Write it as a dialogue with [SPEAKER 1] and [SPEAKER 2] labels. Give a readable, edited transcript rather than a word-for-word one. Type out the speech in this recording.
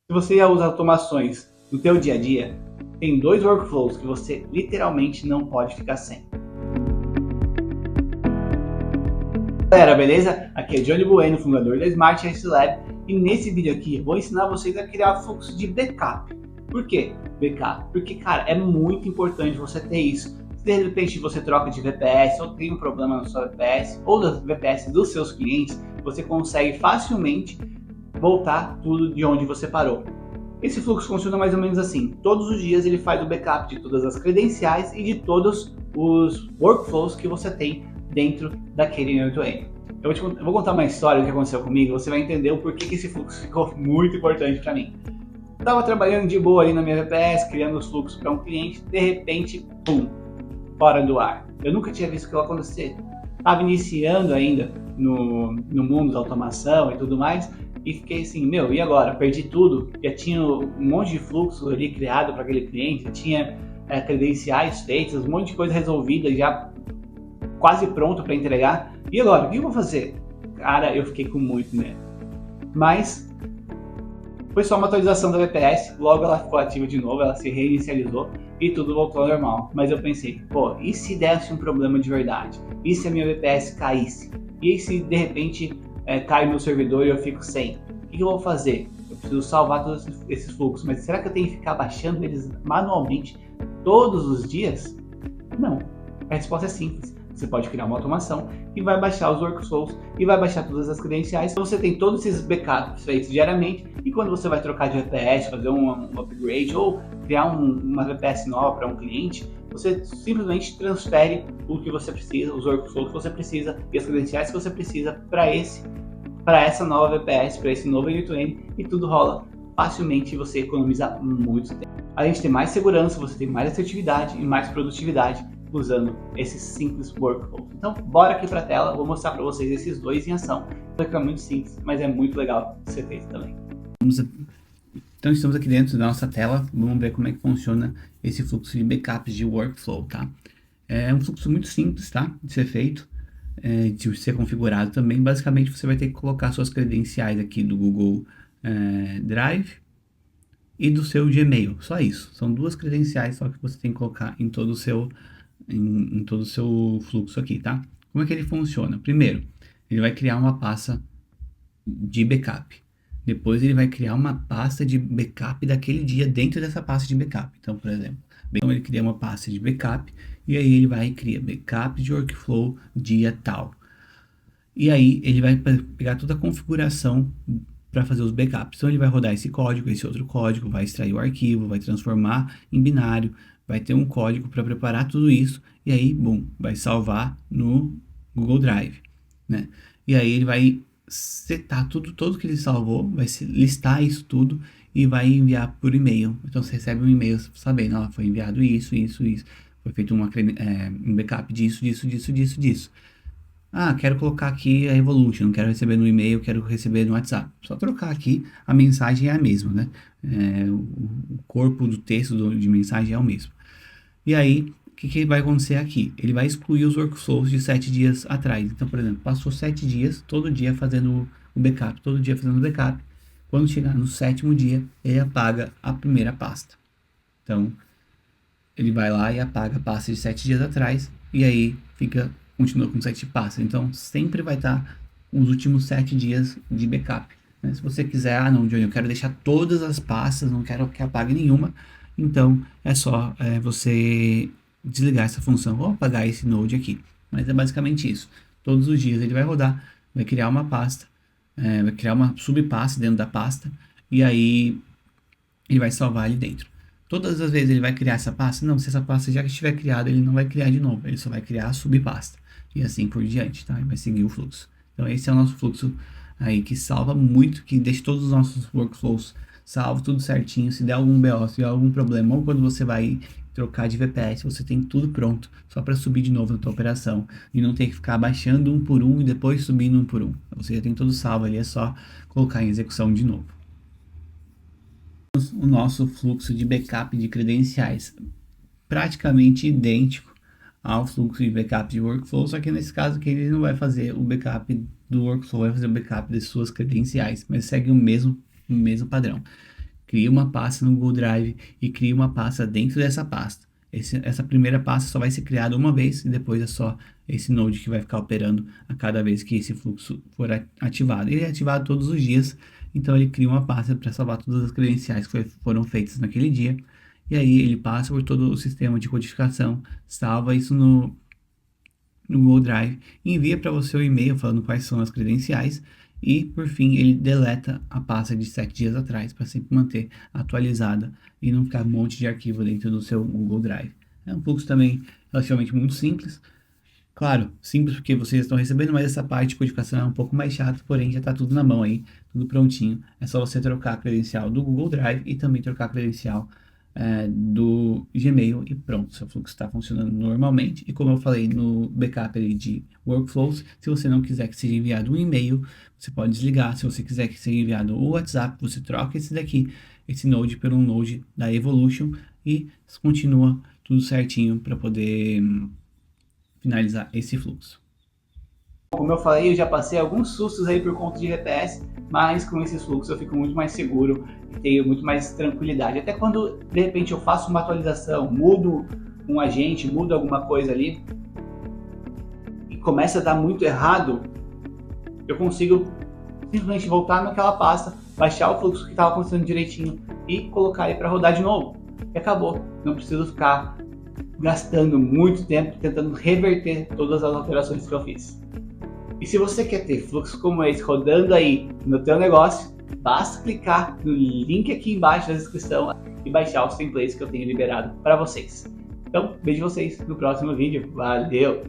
[SPEAKER 1] Se você já usa automações no teu dia a dia, tem 2 workflows que você literalmente não pode ficar sem. Galera, beleza? Aqui é Johnny Bueno, fundador da Smart RS Lab, e nesse vídeo aqui eu vou ensinar vocês a criar fluxo de backup. Por quê? Backup? Porque, cara, é muito importante você ter isso. Se de repente você troca de VPS ou tem um problema na sua VPS ou das VPS dos seus clientes, você consegue facilmente voltar tudo de onde você parou. Esse fluxo funciona mais ou menos assim. Todos os dias ele faz o backup de todas as credenciais e de todos os workflows que você tem dentro daquele end-to-end. Eu vou contar uma história do que aconteceu comigo, você vai entender o porquê que esse fluxo ficou muito importante para mim. Estava trabalhando de boa ali na minha VPS, criando os fluxos para um cliente, de repente, pum, fora do ar. Eu nunca tinha visto aquilo acontecer. Estava iniciando ainda no mundo da automação e tudo mais, e fiquei assim, e agora? Perdi tudo, já tinha um monte de fluxo ali criado para aquele cliente, já tinha credenciais feitas, um monte de coisa resolvida, já quase pronto para entregar. E agora, o que eu vou fazer? Cara, eu fiquei com muito medo. Mas foi só uma atualização da VPS, logo ela ficou ativa de novo, ela se reinicializou e tudo voltou ao normal. Mas eu pensei, e se desse um problema de verdade? E se a minha VPS caísse? E se de repente cai meu servidor e eu fico sem? O que eu vou fazer? Eu preciso salvar todos esses fluxos, mas será que eu tenho que ficar baixando eles manualmente todos os dias? Não. A resposta é simples. Você pode criar uma automação e vai baixar os workflows e vai baixar todas as credenciais. Então você tem todos esses backups feitos diariamente, e quando você vai trocar de VPS, fazer um upgrade ou criar uma VPS nova para um cliente, você simplesmente transfere o que você precisa, os workflows que você precisa e as credenciais que você precisa para essa nova VPS, para esse novo end-to-end, e tudo rola facilmente e você economiza muito tempo. Além de ter mais segurança, você tem mais assertividade e mais produtividade usando esses simples workflows. Então, bora aqui para a tela, vou mostrar para vocês esses dois em ação. É muito simples, mas é muito legal de ser feito também. Então, estamos aqui dentro da nossa tela, vamos ver como é que funciona esse fluxo de backups de workflow, tá? É um fluxo muito simples, tá? De ser feito, de ser configurado também. Basicamente, você vai ter que colocar suas credenciais aqui do Google Drive e do seu Gmail, só isso. São 2 credenciais só que você tem que colocar em todo o seu fluxo aqui, tá? Como é que ele funciona? Primeiro, ele vai criar uma pasta de backup. Depois ele vai criar uma pasta de backup daquele dia dentro dessa pasta de backup. Então, por exemplo, ele cria uma pasta de backup e aí ele vai criar backup de workflow dia tal. E aí ele vai pegar toda a configuração para fazer os backups. Então ele vai rodar esse código, esse outro código, vai extrair o arquivo, vai transformar em binário, vai ter um código para preparar tudo isso, e aí, vai salvar no Google Drive, né? E aí ele vai setar todo que ele salvou, vai listar isso tudo e vai enviar por e-mail. Então você recebe um e-mail sabendo, foi enviado isso, foi feito um backup disso. Ah, quero colocar aqui a Evolution, não quero receber no e-mail, quero receber no WhatsApp. Só trocar aqui, a mensagem é a mesma, né? O corpo do texto de mensagem é o mesmo. E aí, o que vai acontecer aqui? Ele vai excluir os workflows de 7 dias atrás. Então, por exemplo, passou 7 dias, todo dia fazendo o backup, Quando chegar no 7º dia, ele apaga a primeira pasta. Então, ele vai lá e apaga a pasta de 7 dias atrás, e aí continua com 7 pastas. Então, sempre vai estar os últimos 7 dias de backup, né? Se você quiser, não, Johnny, eu quero deixar todas as pastas, não quero que apague nenhuma, então é só você desligar essa função ou apagar esse node aqui. Mas é basicamente isso. Todos os dias ele vai rodar, vai criar uma pasta, vai criar uma subpasta dentro da pasta, e aí ele vai salvar ali dentro. Todas as vezes ele vai criar essa pasta? Não, se essa pasta já estiver criada, ele não vai criar de novo, ele só vai criar a subpasta. E assim por diante, tá? Ele vai seguir o fluxo. Então esse é o nosso fluxo aí que salva muito, que deixa todos os nossos workflows salvo, tudo certinho. Se der algum BO, se der algum problema, ou quando você vai trocar de VPS, você tem tudo pronto, só para subir de novo na tua operação, e não ter que ficar baixando um por um e depois subindo um por um. Você já tem tudo salvo ali, é só colocar em execução de novo. O nosso fluxo de backup de credenciais, praticamente idêntico ao fluxo de backup de workflow, só que nesse caso aqui ele não vai fazer o backup do workflow, vai fazer o backup das suas credenciais, mas segue o mesmo padrão. cria uma pasta no Google Drive e cria uma pasta dentro dessa pasta. Essa primeira pasta só vai ser criada uma vez e depois é só esse Node que vai ficar operando a cada vez que esse fluxo for ativado. Ele é ativado todos os dias, então ele cria uma pasta para salvar todas as credenciais que foram feitas naquele dia. E aí ele passa por todo o sistema de codificação, salva isso no Google Drive, envia para você o e-mail falando quais são as credenciais e, por fim, ele deleta a pasta de 7 dias atrás para sempre manter atualizada e não ficar um monte de arquivo dentro do seu Google Drive. É um fluxo também relativamente muito simples. Claro, simples porque vocês estão recebendo, mas essa parte de codificação é um pouco mais chata, porém já está tudo na mão aí, tudo prontinho. É só você trocar a credencial do Google Drive e também trocar a credencial do Gmail e pronto, seu fluxo está funcionando normalmente. E como eu falei no backup ali de workflows, se você não quiser que seja enviado um e-mail, você pode desligar. Se você quiser que seja enviado o WhatsApp, você troca esse Node por um Node da Evolution e continua tudo certinho para poder finalizar esse fluxo. Como eu falei, eu já passei alguns sustos aí por conta de VPS, mas com esses fluxos eu fico muito mais seguro e tenho muito mais tranquilidade. Até quando, de repente, eu faço uma atualização, mudo um agente, mudo alguma coisa ali e começa a dar muito errado, eu consigo simplesmente voltar naquela pasta, baixar o fluxo que estava funcionando direitinho e colocar ele para rodar de novo. E acabou. Não preciso ficar gastando muito tempo tentando reverter todas as alterações que eu fiz. E se você quer ter fluxo como esse rodando aí no teu negócio, basta clicar no link aqui embaixo da descrição e baixar os templates que eu tenho liberado para vocês. Então, vejo vocês no próximo vídeo. Valeu!